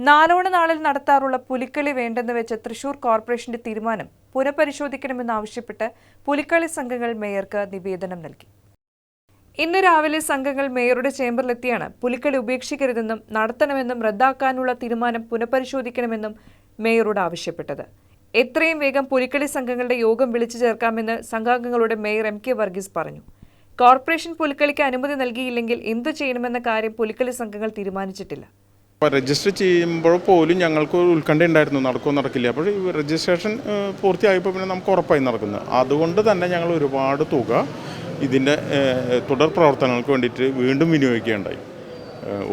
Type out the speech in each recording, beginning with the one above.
നാലോണ നാളിൽ നടത്താറുള്ള പുലിക്കളി വേണ്ടെന്ന് വെച്ച തൃശൂർ കോർപ്പറേഷന്റെ തീരുമാനം പുനഃപരിശോധിക്കണമെന്നാവശ്യപ്പെട്ട് പുലിക്കളി സംഘങ്ങൾ മേയർക്ക് നിവേദനം നൽകി. ഇന്ന് രാവിലെ സംഘങ്ങൾ മേയറുടെ ചേംബറിലെത്തിയാണ് പുലിക്കളി ഉപേക്ഷിക്കരുതെന്നും നടത്തണമെന്നും റദ്ദാക്കാനുള്ള തീരുമാനം പുനഃപരിശോധിക്കണമെന്നും മേയറോട് ആവശ്യപ്പെട്ടത്. എത്രയും വേഗം പുലിക്കളി സംഘങ്ങളുടെ യോഗം വിളിച്ചു ചേർക്കാമെന്ന് സംഘാംഗങ്ങളോട് മേയർ എം കെ വർഗീസ് പറഞ്ഞു. കോർപ്പറേഷൻ പുലിക്കളിക്ക് അനുമതി നൽകിയില്ലെങ്കിൽ എന്തു ചെയ്യണമെന്ന കാര്യം പുലിക്കളി സംഘങ്ങൾ തീരുമാനിച്ചിട്ടില്ല. രജിസ്റ്റർ ചെയ്യുമ്പോൾ പോലും ഞങ്ങൾക്ക് ഉത്കണ്ഠ ഉണ്ടായിരുന്നു, നടക്കുമോ നടക്കില്ല. അപ്പോൾ ഈ രജിസ്ട്രേഷൻ പൂർത്തിയായപ്പോൾ പിന്നെ നമുക്ക് ഉറപ്പായി നടക്കുന്നത്. അതുകൊണ്ട് തന്നെ ഞങ്ങൾ ഒരുപാട് തുക ഇതിൻ്റെ തുടർ പ്രവർത്തനങ്ങൾക്ക് വേണ്ടിയിട്ട് വീണ്ടും വിനിയോഗിക്കുകയുണ്ടായി.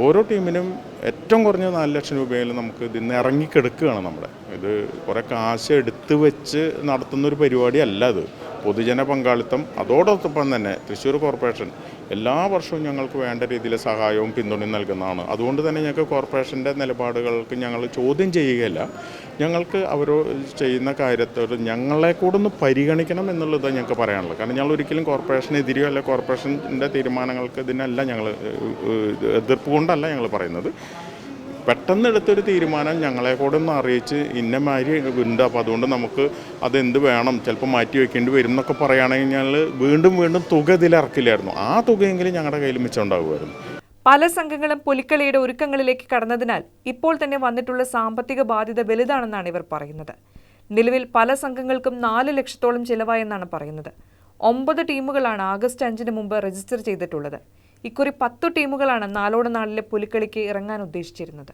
ഓരോ ടീമിനും ഏറ്റവും കുറഞ്ഞ 4 ലക്ഷം രൂപയിൽ നമുക്ക് ഇതിൽ നിന്ന് ഇറങ്ങിക്കെടുക്കുകയാണ്. ഇത് കുറേ കാശ് എടുത്ത് വെച്ച് നടത്തുന്നൊരു പരിപാടിയല്ല ഇത്. പൊതുജന പങ്കാളിത്തം, അതോടൊപ്പം തന്നെ തൃശ്ശൂർ കോർപ്പറേഷൻ എല്ലാ വർഷവും ഞങ്ങൾക്ക് വേണ്ട രീതിയിലെ സഹായവും പിന്തുണയും നൽകുന്നതാണ്. അതുകൊണ്ട് തന്നെ ഞങ്ങൾക്ക് കോർപ്പറേഷൻ്റെ നിലപാടുകൾക്ക് ഞങ്ങൾ ചോദ്യം ചെയ്യുകയല്ല. ഞങ്ങൾക്ക് അവർ ചെയ്യുന്ന കാര്യത്തോട് ഞങ്ങളെ കൂടെ ഒന്ന് പരിഗണിക്കണം എന്നുള്ളത് ഞങ്ങൾക്ക് പറയാനുള്ളത്. കാരണം ഞങ്ങൾ ഒരിക്കലും കോർപ്പറേഷനെതിരെയോ അല്ല കോർപ്പറേഷൻ്റെ തീരുമാനങ്ങൾക്ക് ഇതിനല്ല ഞങ്ങൾ എതിർപ്പ് കൊണ്ടല്ല ഞങ്ങൾ പറയുന്നത്. പെട്ടെന്ന് എടുത്തൊരു തീരുമാനം ഞങ്ങളെ കൂടെ ഒന്ന് അറിയിച്ച് ഇന്നമാതിരി ഉണ്ട്, അപ്പോൾ അതുകൊണ്ട് നമുക്ക് അതെന്ത് വേണം, ചിലപ്പോൾ മാറ്റി വയ്ക്കേണ്ടി വരും എന്നൊക്കെ പറയുകയാണെങ്കിൽ ഞങ്ങൾ വീണ്ടും തുക ഇതിലിറക്കില്ലായിരുന്നു. ആ തുകയെങ്കിലും ഞങ്ങളുടെ കയ്യിൽ മിച്ചമുണ്ടാകുമായിരുന്നു. പല സംഘങ്ങളും പുലിക്കളിയുടെ ഒരുക്കങ്ങളിലേക്ക് കടന്നതിനാൽ ഇപ്പോൾ തന്നെ വന്നിട്ടുള്ള സാമ്പത്തിക ബാധ്യത വലുതാണെന്നാണ് ഇവർ പറയുന്നത്. നിലവിൽ പല സംഘങ്ങൾക്കും 4 ലക്ഷത്തോളം ചിലവായെന്നാണ് പറയുന്നത്. 9 ടീമുകളാണ് ആഗസ്റ്റ് 5-ന് മുമ്പ് രജിസ്റ്റർ ചെയ്തിട്ടുള്ളത്. ഇക്കുറി 10 ടീമുകളാണ് നാലോണ നാളിലെ പുലിക്കളിക്ക് ഇറങ്ങാൻ ഉദ്ദേശിച്ചിരുന്നത്.